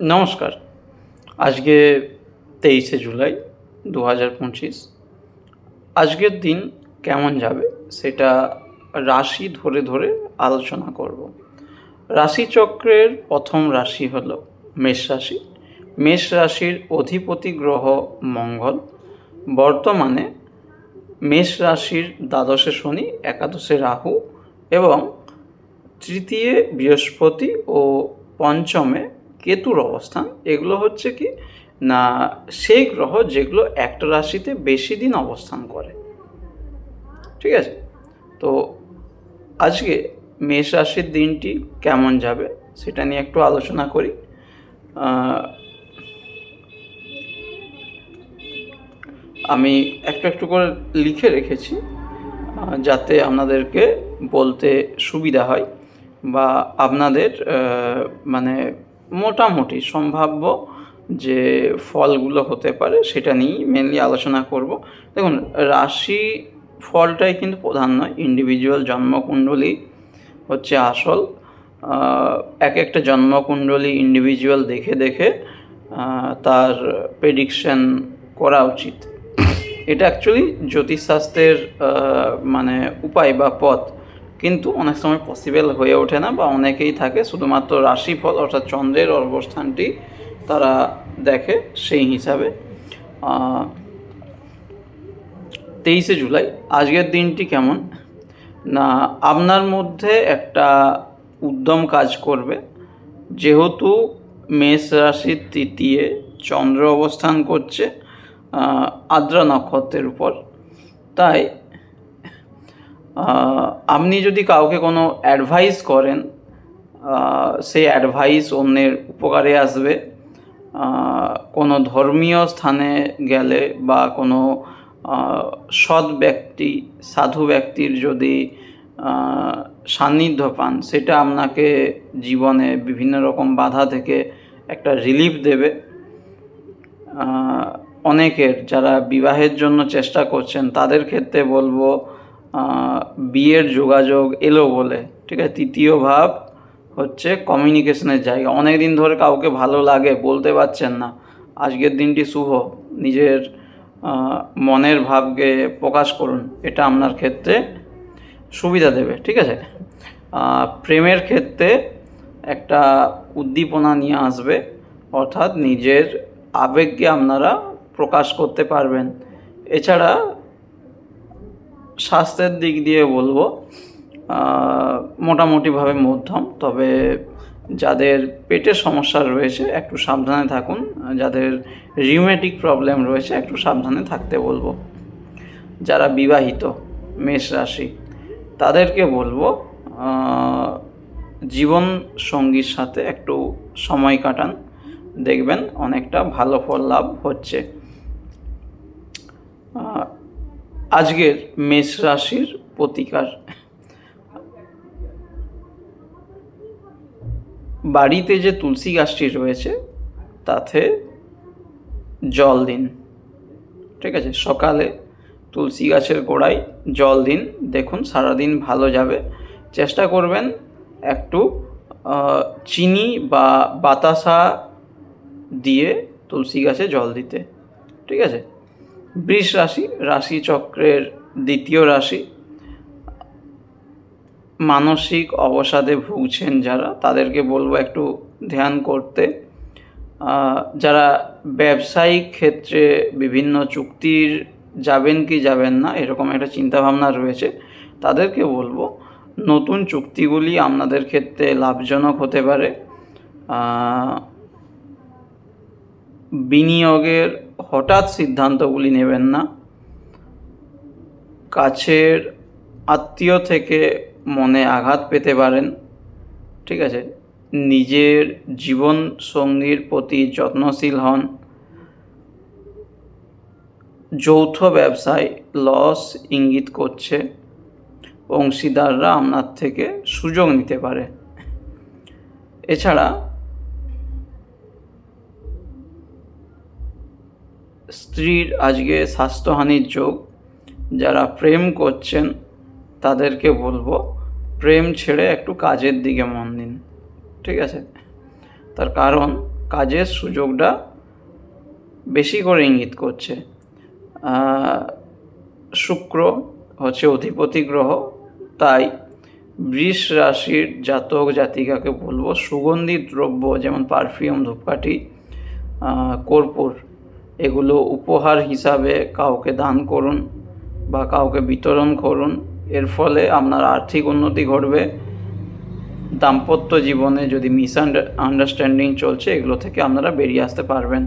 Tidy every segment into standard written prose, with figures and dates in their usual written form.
নমস্কার। আজকে 23শে জুলাই 2025। আজকের দিন কেমন যাবে সেটা রাশি ধরে ধরে আলোচনা করব। রাশিচক্রের প্রথম রাশি হলো মেষ রাশি। মেষ রাশির অধিপতি গ্রহ মঙ্গল। বর্তমানে মেষ রাশির দ্বাদশে শনি, একাদশে রাহু এবং তৃতীয় বৃহস্পতি ও পঞ্চমে কেতুর অবস্থান। এগুলো হচ্ছে কি না, সেই গ্রহ যেগুলো একটা রাশিতে বেশি দিন অবস্থান করে। ঠিক আছে, তো আজকে মেষ রাশির দিনটি কেমন যাবে সেটা নিয়ে একটু আলোচনা করি। আমি একটু একটু করে লিখে রেখেছি যাতে আপনাদেরকে বলতে সুবিধা হয় বা আপনাদের মানে মোটামুটি সম্ভাব্য যে ফলগুলো হতে পারে সেটা নিয়েই মেনলি আলোচনা করব। দেখুন, রাশি ফলটাই কিন্তু প্রধান নয়, ইন্ডিভিজুয়াল জন্মকুণ্ডলী হচ্ছে আসল। এক একটা জন্মকুণ্ডলী ইন্ডিভিজুয়াল দেখে দেখে তার প্রেডিকশন করা উচিত। এটা অ্যাকচুয়ালি জ্যোতিষশাস্ত্রের মানে উপায় বা পথ, কিন্তু অনেক সময় পসিবল হয়ে ওঠে না বা অনেকেই থাকে শুধুমাত্র রাশিফল অর্থাৎ চন্দ্রের অবস্থানটি তারা দেখে সেই হিসাবে। 23শে জুলাই আজকের দিনটি কেমন না, আপনার মধ্যে একটা উদ্যম কাজ করবে। যেহেতু মেষ রাশির তৃতীয় চন্দ্র অবস্থান করছে আদ্রা নক্ষত্রের উপর, তাই আপনি যদি কাউকে কোনো অ্যাডভাইস করেন সেই অ্যাডভাইস অন্যের উপকারে আসবে। কোনো ধর্মীয় স্থানে গেলে বা কোনো সৎ ব্যক্তি, সাধু ব্যক্তির যদি সান্নিধ্য পান, সেটা আপনাকে জীবনে বিভিন্ন রকম বাধা থেকে একটা রিলিফ দেবে। অনেকের যারা বিবাহের জন্য চেষ্টা করছেন তাদের ক্ষেত্রে বলবো বিয়ের যোগাযোগ এলো বলে। ঠিক আছে, তৃতীয় ভাব হচ্ছে কমিউনিকেশনের জায়গা। অনেক দিন ধরে কাউকে ভালো লাগে, বলতে পারছেন না, আজকের দিনটি শুভ, নিজের মনের ভাবকে প্রকাশ করুন, এটা আপনার ক্ষেত্রে সুবিধা দেবে। ঠিক আছে, প্রেমের ক্ষেত্রে একটা উদ্দীপনা নিয়ে আসবে, অর্থাৎ নিজের আবেগকে আপনারা প্রকাশ করতে পারবেন। এছাড়া স্বাস্থ্যের দিক দিয়ে বলবো মোটামুটিভাবে মধ্যম, তবে যাদের পেটের সমস্যা রয়েছে একটু সাবধানে থাকুন, যাদের রিউমেটিক প্রবলেম রয়েছে একটু সাবধানে থাকতে বলবো। যারা বিবাহিত মেষ রাশি তাদেরকে বলবো জীবন সঙ্গীর সাথে একটু সময় কাটান, দেখবেন অনেকটা ভালো ফল লাভ হচ্ছে। আজকের মেষ রাশির প্রতিকার, বাড়িতে যে তুলসী গাছটি রয়েছে তাতে জল দিন। ঠিক আছে, সকালে তুলসী গাছের গোড়ায় জল দিন, দেখুন সারাদিন ভালো যাবে। চেষ্টা করবেন একটু চিনি বা বাতাসা দিয়ে তুলসী গাছে জল দিতে। ঠিক আছে, বৃষ রাশি রাশিচক্রের দ্বিতীয় রাশি। মানসিক অবসাদে ভুগছেন যারা, তাদেরকে বলবো একটু ধ্যান করতে। যারা ব্যবসায়িক ক্ষেত্রে বিভিন্ন চুক্তির যাবেন কি যাবেন না এরকম একটা চিন্তাভাবনা রয়েছে, তাদেরকে বলবো নতুন চুক্তিগুলি আপনাদের ক্ষেত্রে লাভজনক হতে পারে। বিনিয়োগের হঠাৎ সিদ্ধান্তগুলি নেবেন না। কাছের আত্মীয় থেকে মনে আঘাত পেতে পারেন। ঠিক আছে, নিজের জীবন সঙ্গীর প্রতি যত্নশীল হন। যৌথ ব্যবসায় লস ইঙ্গিত করছে, অংশীদাররা আপনার থেকে সুযোগ নিতে পারে। এছাড়া স্ত্রীর আজকে স্বাস্থ্যহানির যোগ। যারা প্রেম করছেন তাদেরকে বলবো প্রেম ছেড়ে একটু কাজের দিকে মন দিন। ঠিক আছে, তার কারণ কাজের সুযোগটা বেশি করে ইঙ্গিত করছে। শুক্র হচ্ছে অধিপতি গ্রহ, তাই বৃষ রাশির জাতক জাতিকাকে বলবো সুগন্ধি দ্রব্য যেমন পারফিউম, ধূপকাঠি, কর্পূর এগুলো উপহার হিসাবে কাউকে দান করুন বা কাউকে বিতরণ করুন। এর ফলে আপনার আর্থিক উন্নতি ঘটবে। দাম্পত্য জীবনে যদি আন্ডারস্ট্যান্ডিং চলছে, এগুলো থেকে আপনারা বেরিয়ে আসতে পারবেন।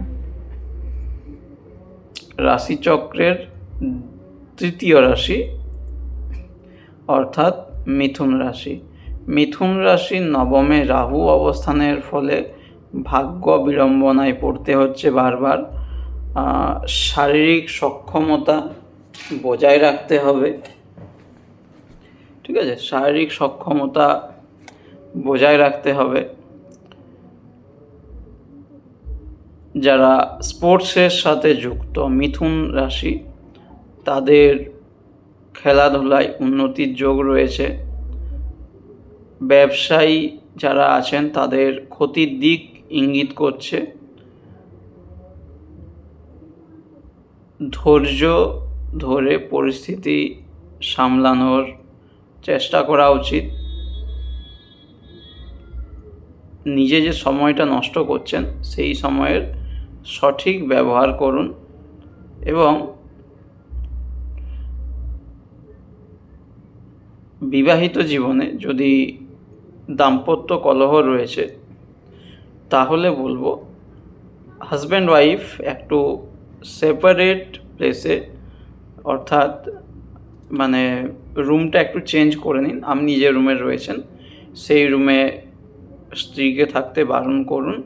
রাশিচক্রের তৃতীয় রাশি অর্থাৎ মিথুন রাশি। মিথুন রাশির নবমে রাহু অবস্থানের ফলে ভাগ্য বিড়ম্বনায় পড়তে হচ্ছে বারবার। শারীরিক সক্ষমতা বজায় রাখতে হবে, ঠিক আছে? শারীরিক সক্ষমতা বজায় রাখতে হবে। যারা স্পোর্টসের সাথে যুক্ত মিথুন রাশি, তাদের খেলাধুলায় উন্নতির যোগ রয়েছে। ব্যবসায়ী যারা আছেন তাদের ক্ষতির দিক ইঙ্গিত করছে। ধৈর্য ধরে পরিস্থিতি সামলানোর চেষ্টা করা উচিত। নিজে যে সময়টা নষ্ট করছেন সেই সময়ের সঠিক ব্যবহার করুন এবং বিবাহিত জীবনে যদি দাম্পত্য কলহ রয়েছে তাহলে বলবো হাজব্যান্ড ওয়াইফ একটু সেপারেট প্লেসে, অর্থাৎ মানে রুমটা একটু চেঞ্জ করে নিন। আপনি যে রুমে রয়েছেন সেই রুমে স্ত্রীকে থাকতে বারণ করুন।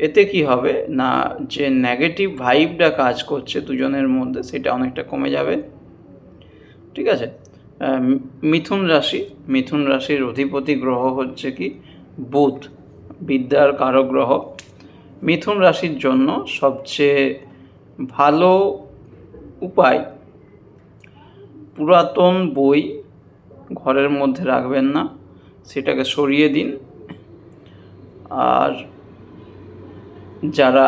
এতে কি হবে না, যে নেগেটিভ ভাইবটা কাজ করছে দুজনের মধ্যে সেটা অনেকটা কমে যাবে, ঠিক আছে? মিথুন রাশির অধিপতি গ্রহ হচ্ছে কি বুধ, বিদ্যার কারক গ্রহ। মিথুন রাশির জন্য সবচেয়ে ভালো উপায়, পুরাতন বই ঘরের মধ্যে রাখবেন না, সেটাকে সরিয়ে দিন। আর যারা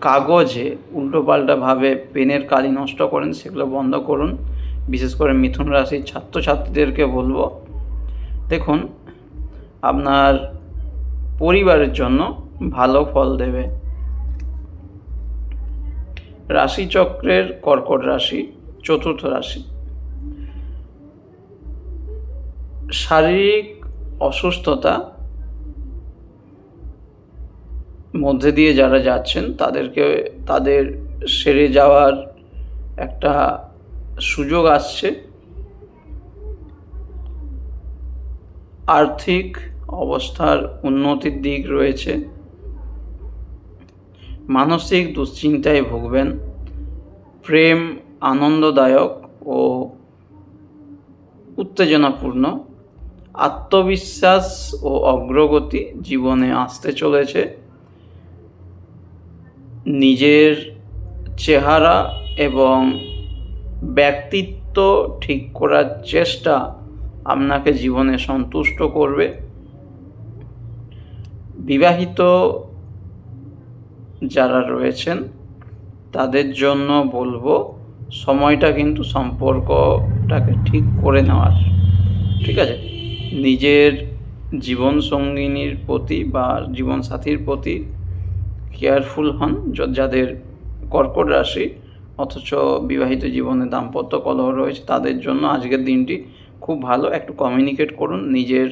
কাগজে উল্টোপাল্টাভাবে পেনের কালি নষ্ট করেন সেগুলো বন্ধ করুন। বিশেষ করে মিথুন রাশির ছাত্রছাত্রীদেরকে বলবো, দেখুন আপনার পরিবারের জন্য ভালো ফল দেবে। রাশিচক্রের কর্কট রাশি চতুর্থ রাশি। শারীরিক অসুস্থতা মধ্যে দিয়ে যারা যাচ্ছেন তাদের সেরে যাওয়ার একটা সুযোগ আসছে। আর্থিক অবস্থার উন্নতির দিক রয়েছে। মানসিক দুশ্চিন্তায় ভুগবেন। প্রেম আনন্দদায়ক ও উত্তেজনাপূর্ণ। আত্মবিশ্বাস ও অগ্রগতি জীবনে আসতে চলেছে। নিজের চেহারা এবং ব্যক্তিত্ব ঠিক করার চেষ্টা আপনাকে জীবনে সন্তুষ্ট করবে। বিবাহিত যারা রয়েছেন তাদের জন্য বলবো সময়টা কিন্তু সম্পর্কটাকে ঠিক করে নেওয়ার, ঠিক আছে? নিজের জীবনসঙ্গিনীর প্রতি বা জীবনসাথীর প্রতি কেয়ারফুল হন যাদের কর্কট রাশি অথচ বিবাহিত জীবনে দাম্পত্য কলহ রয়েছে। তাদের জন্য আজকের দিনটি খুব ভালো। একটু কমিউনিকেট করুন, নিজের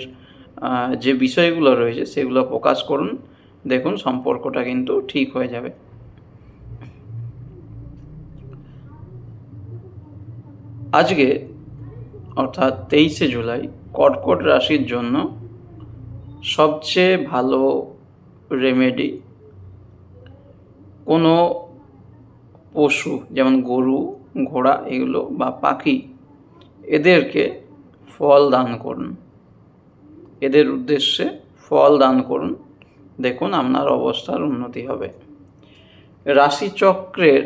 যে বিষয়গুলো রয়েছে সেগুলো প্রকাশ করুন, দেখুন সম্পর্কটা কিন্তু ঠিক হয়ে যাবে। আজকে অর্থাৎ 23শে জুলাই কর্কট রাশির জন্য সবচেয়ে ভালো রেমেডি, কোনো পশু যেমন গরু, ঘোড়া এগুলো বা পাখি, এদেরকে ফল দান করুন। এদের উদ্দেশ্যে ফল দান করুন, দেখুন আপনার অবস্থার উন্নতি হবে। রাশিচক্রের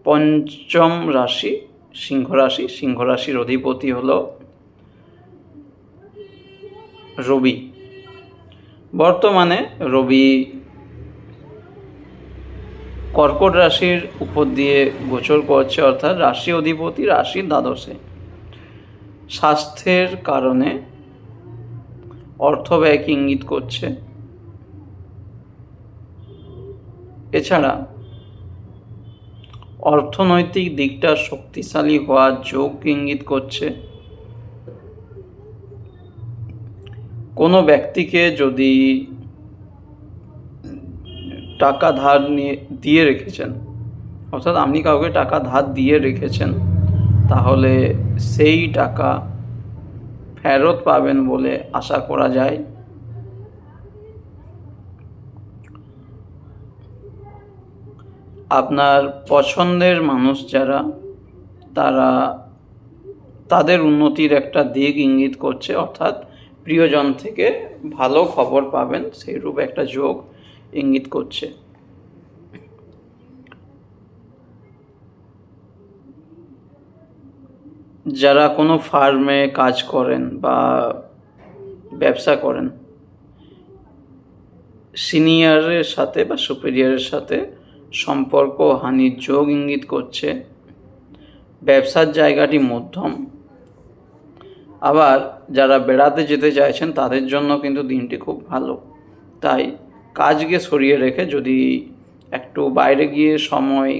পঞ্চম রাশি সিংহ রাশি। সিংহ রাশির অধিপতি হলো রবি। বর্তমানে রবি কর্কট রাশির উপর দিয়ে গোচর করছে, অর্থাৎ রাশি অধিপতি রাশির দ্বাদশে। স্বাস্থ্যের কারণে অর্থ ব্যয়কে ইঙ্গিত করছে। এছাড়া অর্থনৈতিক দিকটা শক্তিশালী হওয়ার যোগ ইঙ্গিত করছে। কোনো ব্যক্তিকে যদি টাকা ধার দিয়ে রেখেছেন, অর্থাৎ আপনি কাউকে টাকা ধার দিয়ে রেখেছেন, তাহলে সেই টাকা ফেরত পাবেন বলে আশা করা যায়। আপনার পছন্দের মানুষ যারা, তাদের উন্নতির একটা দিক ইঙ্গিত করছে, অর্থাৎ প্রিয়জন থেকে ভালো খবর পাবেন সেইরূপ একটা যোগ ইঙ্গিত করছে। যারা কোনো ফার্মে কাজ করেন বা ব্যবসা করেন, সিনিয়রের সাথে বা সুপিরিয়রের সাথে সম্পর্ক হানির যোগ ইঙ্গিত করছে। ব্যবসার জায়গাটি মধ্যম। আবার যারা বেড়াতে যেতে চাইছেন তাদের জন্য কিন্তু দিনটি খুব ভালো। তাই কাজকে সরিয়ে রেখে যদি একটু বাইরে গিয়ে সময়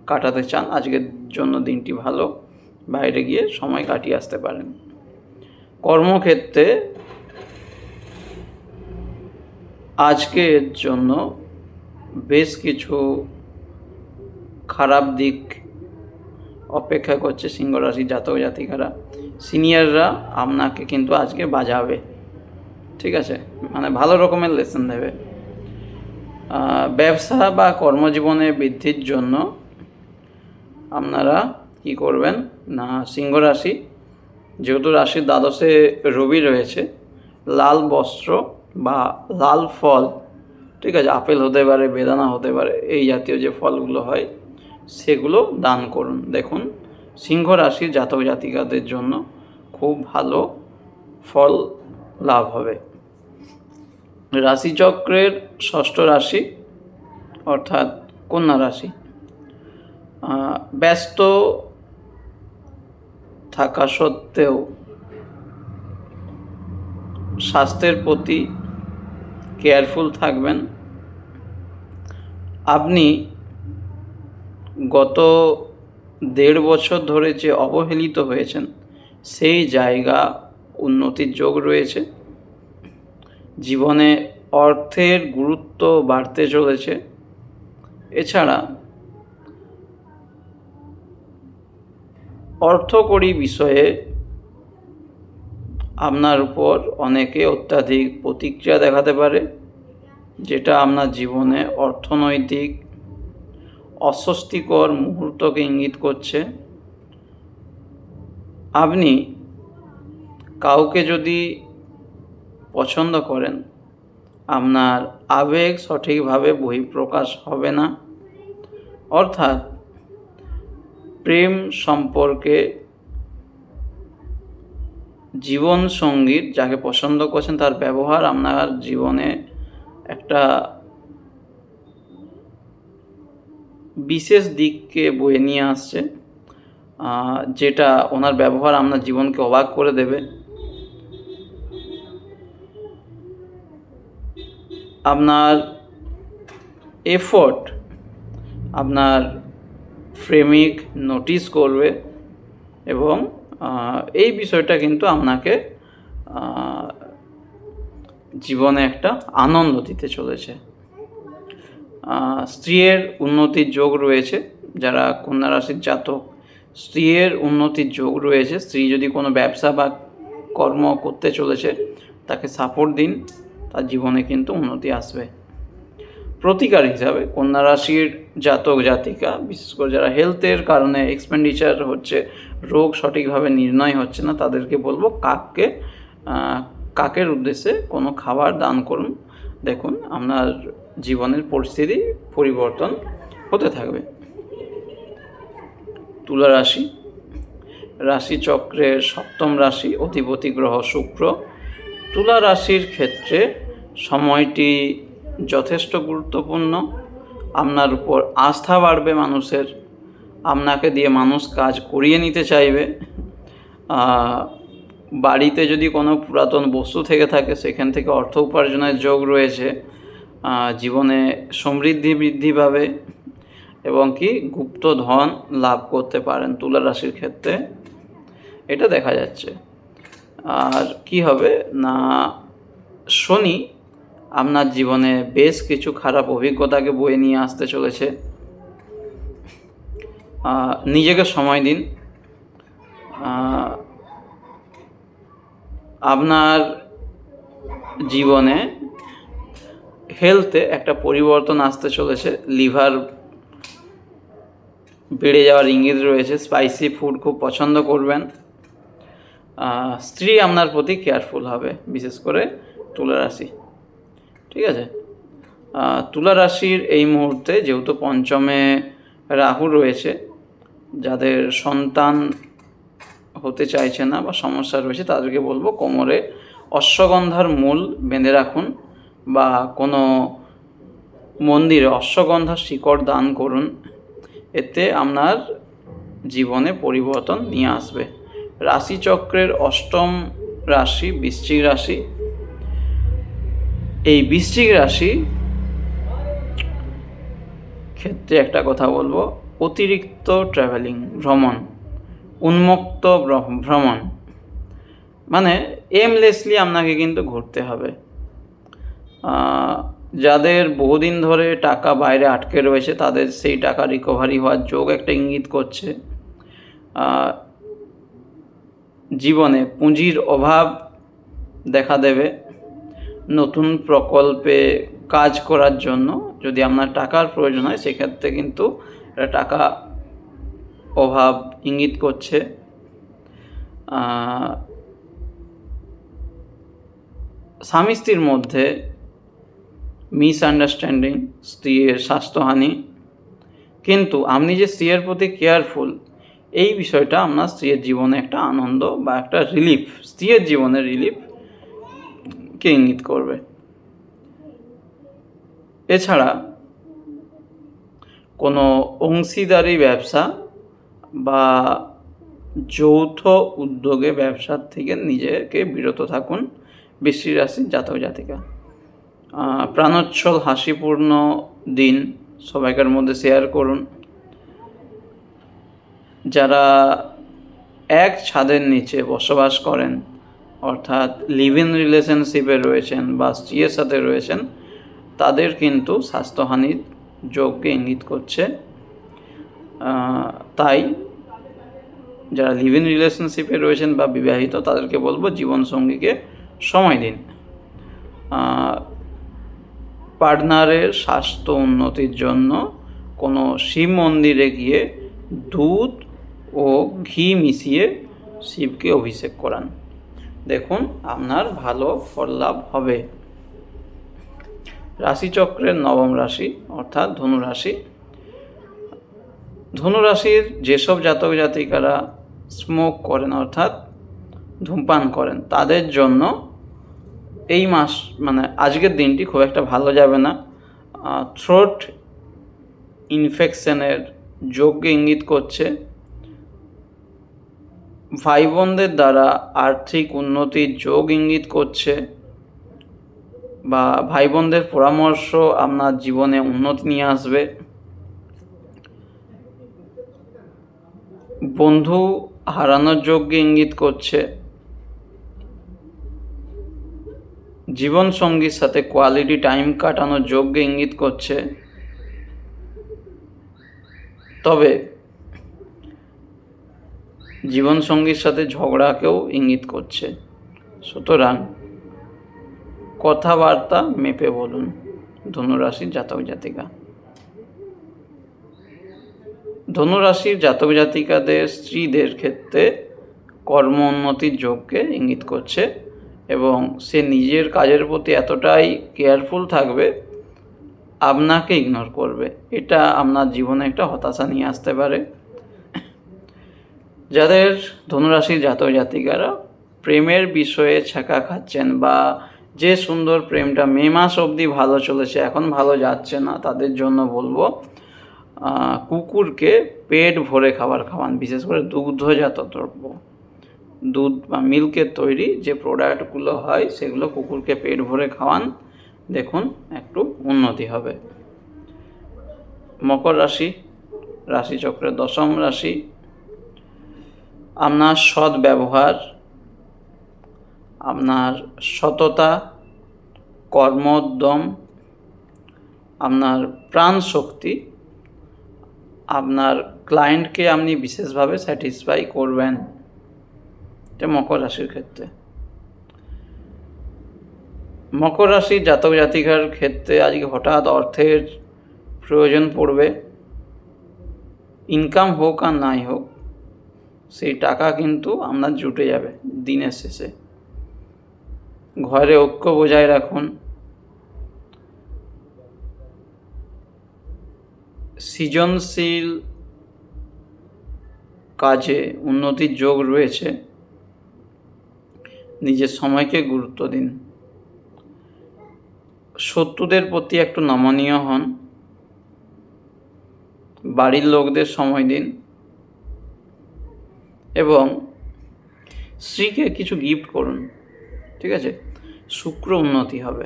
কাটাতে চান, আজকের জন্য দিনটি ভালো, বাইরে গিয়ে সময় কাটিয়ে আসতে পারেন। কর্মক্ষেত্রে আজকের জন্য বেশ কিছু খারাপ দিক অপেক্ষা করছে সিংহ রাশির জাতক জাতিকারা। সিনিয়ররা আপনাকে কিন্তু আজকে বাজাবে, ঠিক আছে, মানে ভালো রকমের লেসন দেবে। ব্যবসা বা কর্মজীবনে বৃদ্ধির জন্য আপনারা কি করবেন না, সিংহ রাশি যেহেতু রাশির দ্বাদশে রবি রয়েছে, লাল বস্ত্র বা লাল ফল, ঠিক আছে, আপেল হতে পারে, বেদানা হতে পারে, এই জাতীয় যে ফলগুলো হয় সেগুলো দান করুন। দেখুন সিংহ রাশির জাতক জাতিকাদের জন্য খুব ভালো ফল লাভ হবে। রাশিচক্রের ষষ্ঠ রাশি অর্থাৎ কন্যা রাশি, ব্যস্ত থাকা সত্ত্বেও স্বাস্থ্যের প্রতি কেয়ারফুল থাকবেন। আপনি গত 1.5 বছর ধরে যে অবহেলিত হয়েছেন সেই জায়গা উন্নতির যোগ রয়েছে। জীবনে অর্থের গুরুত্ব বাড়তে চলেছে। এছাড়া অর্থকরী বিষয়ে আপনার উপর অনেকে অত্যাধিক প্রতিক্রিয়া দেখাতে পারে, যেটা আপনার জীবনে অর্থনৈতিক অস্বস্তিকর মুহূর্তকে ইঙ্গিত করছে। আপনি কাউকে যদি পছন্দ করেন, আপনার আবেগ সঠিকভাবে বহিঃপ্রকাশ হবে না, অর্থাৎ প্রেম সম্পর্কে জীবন সঙ্গীর যাকে পছন্দ করছেন তার ব্যবহার আপনার জীবনে একটা বিশেষ দিককে বয়ে নিয়ে আসছে, যেটা ওনার ব্যবহার আপনার জীবনকে অবাক করে দেবে। আপনার এফোর্ট আপনার প্রেমিক নোটিস করবে এবং এই বিষয়টা কিন্তু আপনাকে জীবনে একটা আনন্দ দিতে চলেছে। স্ত্রীর উন্নতির যোগ রয়েছে। যারা কন্যা রাশির জাতক, স্ত্রীর উন্নতির যোগ রয়েছে। স্ত্রী যদি কোনো ব্যবসা বা কর্ম করতে চলেছে তাকে সাপোর্ট দিন, তার জীবনে কিন্তু উন্নতি আসবে। প্রতিকার হিসাবে কন্যা রাশির জাতক জাতিকা, বিশেষ করে যারা হেলথের কারণে এক্সপেন্ডিচার হচ্ছে, রোগ সঠিকভাবে নির্ণয় হচ্ছে না, তাদেরকে বলবো কাকের উদ্দেশ্যে কোনো খাবার দান করুন। দেখুন আপনার জীবনের পরিস্থিতি পরিবর্তন হতে থাকবে। তুলা রাশি, রাশিচক্রের সপ্তম রাশি, অধিপতি গ্রহ শুক্র। তুলা রাশির ক্ষেত্রে সময়টি যথেষ্ট গুরুত্বপূর্ণ। আপনার উপর আস্থা বাড়বে মানুষের, আপনাকে দিয়ে মানুষ কাজ করিয়ে নিতে চাইবে। বাড়িতে যদি কোনো পুরাতন বস্তু থেকে থাকে সেখান থেকে অর্থ উপার্জনের যোগ রয়েছে। জীবনে সমৃদ্ধি বৃদ্ধি পাবে এবং কি গুপ্ত ধন লাভ করতে পারেন তুলা রাশির ক্ষেত্রে, এটা দেখা যাচ্ছে। আর কি হবে না, শনি আপনার জীবনে বেশ কিছু খারাপ অভিজ্ঞতাকে বয়ে নিয়ে আসতে চলেছে। নিজেকে সময় দিন। আপনার জীবনে হেলথে একটা পরিবর্তন আসতে চলেছে। লিভার বেড়ে যাওয়ার ইঙ্গিত রয়েছে। স্পাইসি ফুড খুব পছন্দ করবেন। স্ত্রী আপনার প্রতি কেয়ারফুল হবে, বিশেষ করে তুলা রাশি। ঠিক আছে, তুলা রাশির এই মুহূর্তে যেহেতু পঞ্চমে রাহু রয়েছে, যাদের সন্তান হতে চাইছে না বা সমস্যা রয়েছে তাদেরকে বলবো কোমরে অশ্বগন্ধার মূল বেঁধে রাখুন বা কোনো মন্দিরে অশ্বগন্ধার শিকড় দান করুন। এতে আপনার জীবনে পরিবর্তন নিয়ে আসবে। রাশিচক্রের অষ্টম রাশি বৃশ্চিক রাশি। এই বৃশ্চিক রাশি ক্ষেত্রে একটা কথা বলবো, অতিরিক্ত ট্রাভেলিং, ভ্রমণ, উন্মুক্ত ভ্রমণ, মানে এমলেসলি আপনাকে কিন্তু ঘুরতে হবে। যাদের বহুদিন ধরে টাকা বাইরে আটকে রয়েছে তাদের সেই টাকা রিকভারি হওয়ার যোগ একটা ইঙ্গিত করছে। জীবনে পুঁজির অভাব দেখা দেবে। নতুন প্রকল্পে কাজ করার জন্য যদি আপনার টাকার প্রয়োজন হয় সেক্ষেত্রে কিন্তু টাকা অভাব ইঙ্গিত করছে। স্বামী স্ত্রীর মধ্যে মিসআন্ডারস্ট্যান্ডিং, স্ত্রীর স্বাস্থ্যহানি, কিন্তু আপনি যে স্ত্রীর প্রতি কেয়ারফুল এই বিষয়টা আপনার স্ত্রীর জীবনে একটা আনন্দ বা একটা রিলিফ, স্ত্রীর জীবনের রিলিফকে ইঙ্গিত করবে। এছাড়া কোনো অংশীদারি ব্যবসা বা যৌথ উদ্যোগে ব্যবসার থেকে নিজেকে বিরত থাকুন বৃশ্চিক রাশির জাতক জাতিকা। প্রাণোচ্ছল হাসিপূর্ণ দিন সবাইকার মধ্যে শেয়ার করুন। যারা এক ছাদের নিচে বসবাস করেন, অর্থাৎ লিভ ইন রিলেশনশিপে রয়েছেন বা স্ত্রীর সাথে রয়েছেন, তাদের কিন্তু স্বাস্থ্যহানির যোগকে ইঙ্গিত করছে। তাই যারা লিভ ইন রিলেশনশিপে রয়েছেন বা বিবাহিত তাদেরকে বলবো জীবনসঙ্গীকে সময় দিন। পার্টনারের স্বাস্থ্য উন্নতির জন্য কোনো শিব মন্দিরে গিয়ে দুধ ও ঘি মিশিয়ে শিবকে অভিষেক করান, দেখুন আপনার ভালো ফল লাভ হবে। রাশিচক্রের নবম রাশি অর্থাৎ ধনুরাশি। ধনুরাশির যেসব জাতক জাতিকারা স্মোক করেন অর্থাৎ ধূমপান করেন তাদের জন্য এই মাস মানে আজকের দিনটি খুব একটা ভালো যাবে না। থ্রোট ইনফেকশনের যোগকে ইঙ্গিত করছে। ভাই বোনদের দ্বারা আর্থিক উন্নতির যোগ ইঙ্গিত করছে বা ভাই বোনদের পরামর্শ আপনার জীবনে উন্নতি নিয়ে আসবে। বন্ধু হারানোর যোগকে ইঙ্গিত করছে। জীবনসঙ্গীর সাথে কোয়ালিটি টাইম কাটানোর যোগকে ইঙ্গিত করছে। তবে জীবনসঙ্গীর সাথে ঝগড়াকেও ইঙ্গিত করছে। সুতরাং কথাবার্তা মেপে বলুন ধনুরাশির জাতক জাতিকা। ধনুরাশির জাতক জাতিকাদের স্ত্রীদের ক্ষেত্রে কর্ম উন্নতির যোগকে ইঙ্গিত করছে এবং সে নিজের কাজের প্রতি এতটাই কেয়ারফুল থাকবে আপনাকে ইগনোর করবে। এটা আপনার জীবনে একটা হতাশা নিয়ে আসতে পারে। যাদের ধনুরাশির জাতক জাতিকারা প্রেমের বিষয়ে ছ্যাঁকা খাচ্ছেন বা যে সুন্দর প্রেমটা মে মাস অবধি ভালো চলেছে, এখন ভালো যাচ্ছে না, তাদের জন্য বলবো কুকুরকে পেট ভরে খাবার খাওয়ান, বিশেষ করে দুগ্ধজাত দ্রব্য, দুধ বা মিল্কের তৈরি যে প্রোডাক্টগুলো হয় সেগুলো কুকুরকে পেট ভরে খাওয়ান, দেখুন একটু উন্নতি হবে। মকর রাশি, রাশিচক্রের 10ম রাশি। আপনার সৎ ব্যবহার, আপনার সততা, কর্মোদ্যম, আপনার প্রাণ শক্তি, আপনার ক্লায়েন্টকে আপনি বিশেষভাবে স্যাটিসফাই করবেন, এটা মকর রাশির ক্ষেত্রে। মকর রাশির জাতক জাতিকার ক্ষেত্রে আজকে হঠাৎ অর্থের প্রয়োজন পড়বে। ইনকাম হোক আর নাই হোক, সেই টাকা কিন্তু আপনার জুটে যাবে দিনের শেষে। ঘরে ঐক্য বজায় রাখুন। সৃজনশীল কাজে উন্নতির যোগ রয়েছে, নিজের সময়কে গুরুত্ব দিন। শত্রুদের প্রতি একটু নমনীয় হন, বাড়ির লোকদের সময় দিন এবং স্ত্রীকে কিছু গিফট করুন, ঠিক আছে? শুক্র উন্নতি হবে।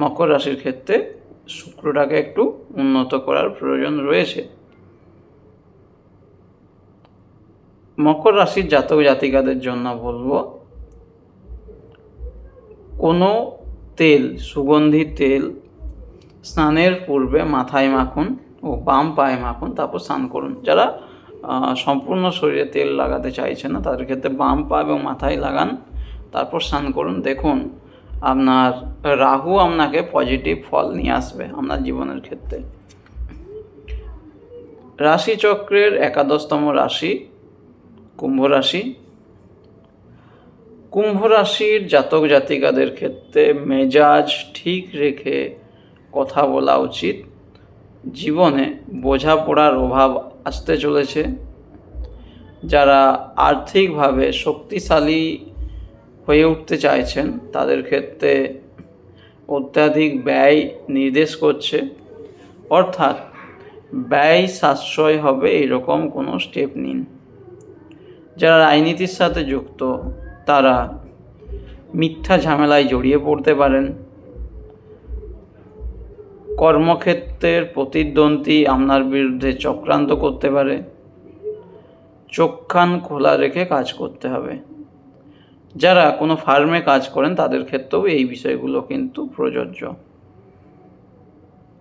মকর রাশির ক্ষেত্রে শুক্রটাকে একটু উন্নত করার প্রয়োজন রয়েছে। মকর রাশির জাতক জাতিকাদের জন্য বলবো, কোনো তেল, সুগন্ধি তেল স্নানের পূর্বে মাথায় মাখুন ও বাম পায়ে মাখুন, তারপর স্নান করুন। যারা সম্পূর্ণ শরীরে তেল লাগাতে চাইছে না, তাদের ক্ষেত্রে বাম পা এবং মাথায় লাগান, তারপর স্নান করুন। দেখুন আপনার রাহু আপনাকে পজিটিভ ফল নিয়ে আসবে আপনার জীবনের ক্ষেত্রে। রাশিচক্রের 11তম রাশি কুম্ভ রাশি। কুম্ভ রাশির জাতক জাতিকাদের ক্ষেত্রে মেজাজ ঠিক রেখে কথা বলা উচিত। জীবনে বোঝাপড়ার অভাব আসতে চলেছে। যারা আর্থিকভাবে শক্তিশালী হয়ে উঠতে চাইছেন তাদের ক্ষেত্রে অত্যাধিক ব্যয় নির্দেশ করছে, অর্থাৎ ব্যয় সাশ্রয় হবে এরকম কোনো স্টেপ নিন। যারা রাজনীতির সাথে যুক্ত তারা মিথ্যা ঝামেলায় জড়িয়ে পড়তে পারেন। কর্মক্ষেত্রের প্রতিদ্বন্দ্বী আপনার বিরুদ্ধে চক্রান্ত করতে পারে। চোখ কান খোলা রেখে কাজ করতে হবে। যারা কোনো ফার্মে কাজ করেন তাদের ক্ষেত্রেও এই বিষয়গুলো কিন্তু প্রযোজ্য।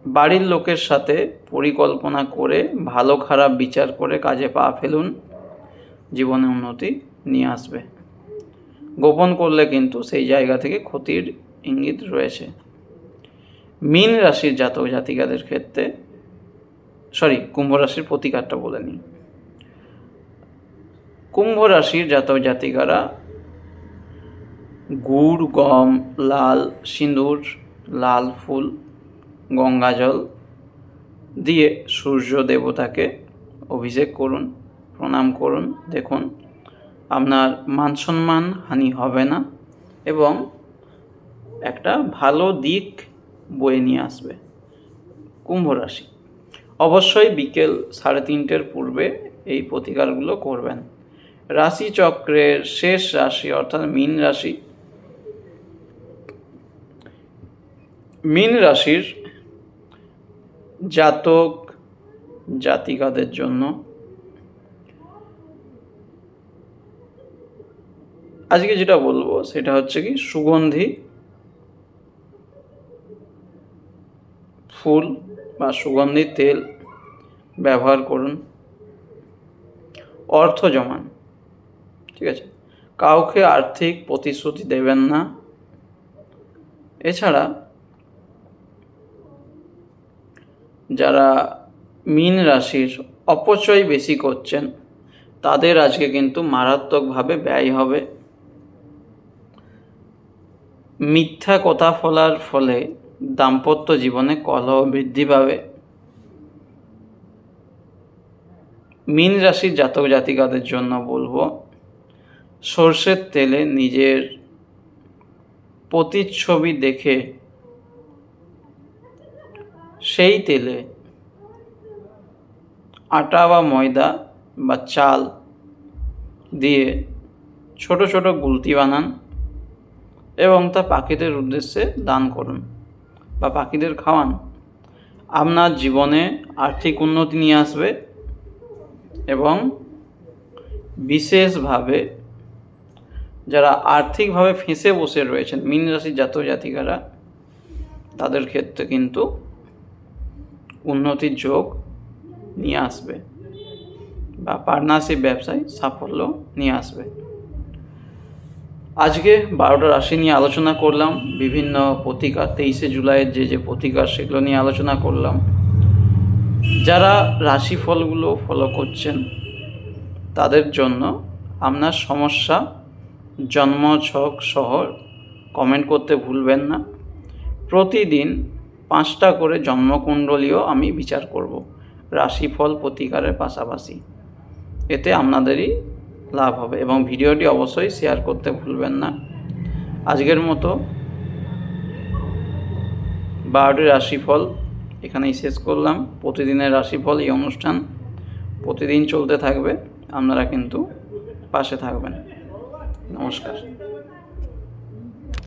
বাড়ির লোকের সাথে পরিকল্পনা করে ভালো খারাপ বিচার করে কাজে পা ফেলুন, জীবনে উন্নতি নিয়ে আসবে। গোপন করলে কিন্তু সেই জায়গা থেকে ক্ষতির ইঙ্গিত রয়েছে। মীন রাশির জাতক জাতিকাদের ক্ষেত্রে, কুম্ভ রাশির প্রতিকারটা বলে নিই। কুম্ভ রাশির জাতক জাতিকারা গুড়, গম, লাল সিঁদুর, লাল ফুল, গঙ্গাজল দিয়ে সূর্য দেবতাকে অভিষেক করুন, প্রণাম করুন। দেখুন আপনার মান সম্মান হানি হবে না এবং একটা ভালো দিক বয়ে নিয়ে আসবে। কুম্ভ রাশি অবশ্যই বিকেল 3:30 পূর্বে এই প্রতিকারগুলো করবেন। রাশিচক্রের শেষ রাশি অর্থাৎ মীন রাশি। মীন রাশির জাতক জাতিকাদের জন্য আজকে যেটা বলবো সেটা হচ্ছে কি, সুগন্ধি ফুল বা সুগন্ধি তেল ব্যবহার করুন। অর্থ জমান, ঠিক আছে? কাউকে আর্থিক প্রতিশ্রুতি দেবেন না। এছাড়া যারা মীন রাশির অপচয় বেশি করছেন তাদের আজকে কিন্তু মারাত্মকভাবে ব্যয় হবে। মিথ্যা কথা বলার ফলে দাম্পত্য জীবনে কলহ বৃদ্ধি পাবে। মীন রাশির জাতক জাতিকাদের জন্য বলবো, সর্ষের তেলে নিজের প্রতিচ্ছবি দেখে সেই তেলে আটা বা ময়দা বা চাল দিয়ে ছোট ছোট গুলতি বানান এবং তা পাখিদের উদ্দেশ্যে দান করুন বা পাখিদের খাওয়ান। আপনার জীবনে আর্থিক উন্নতি নিয়ে আসবে এবং বিশেষভাবে যারা আর্থিকভাবে ফেঁসে বসে রয়েছেন মীন রাশির জাতক জাতিকারা, তাদের ক্ষেত্রে কিন্তু উন্নতির যোগ নিয়ে আসবে বা পার্টনারশিপ ব্যবসায় সাফল্য নিয়ে আসবে। আজকে 12টা রাশি নিয়ে আলোচনা করলাম, বিভিন্ন প্রতিকার 23শে জুলাইয়ের যে প্রতিকার সেগুলো নিয়ে আলোচনা করলাম। যারা রাশিফলগুলো ফলো করছেন তাদের জন্য আপনার সমস্যা জন্মছক সহ কমেন্ট করতে ভুলবেন না। প্রতিদিন 5টা করে জন্মকুণ্ডলীও আমি বিচার করব রাশিফল প্রতিকারের পাশাপাশি, এতে আপনাদেরই লাভ হবে এবং ভিডিওটি অবশ্যই শেয়ার করতে ভুলবেন না। আজকের মতো 12টি রাশিফল এখানেই শেষ করলাম। প্রতিদিনের রাশিফল এই অনুষ্ঠান প্রতিদিন চলতে থাকবে, আপনারা কিন্তু পাশে থাকবেন। নমস্কার।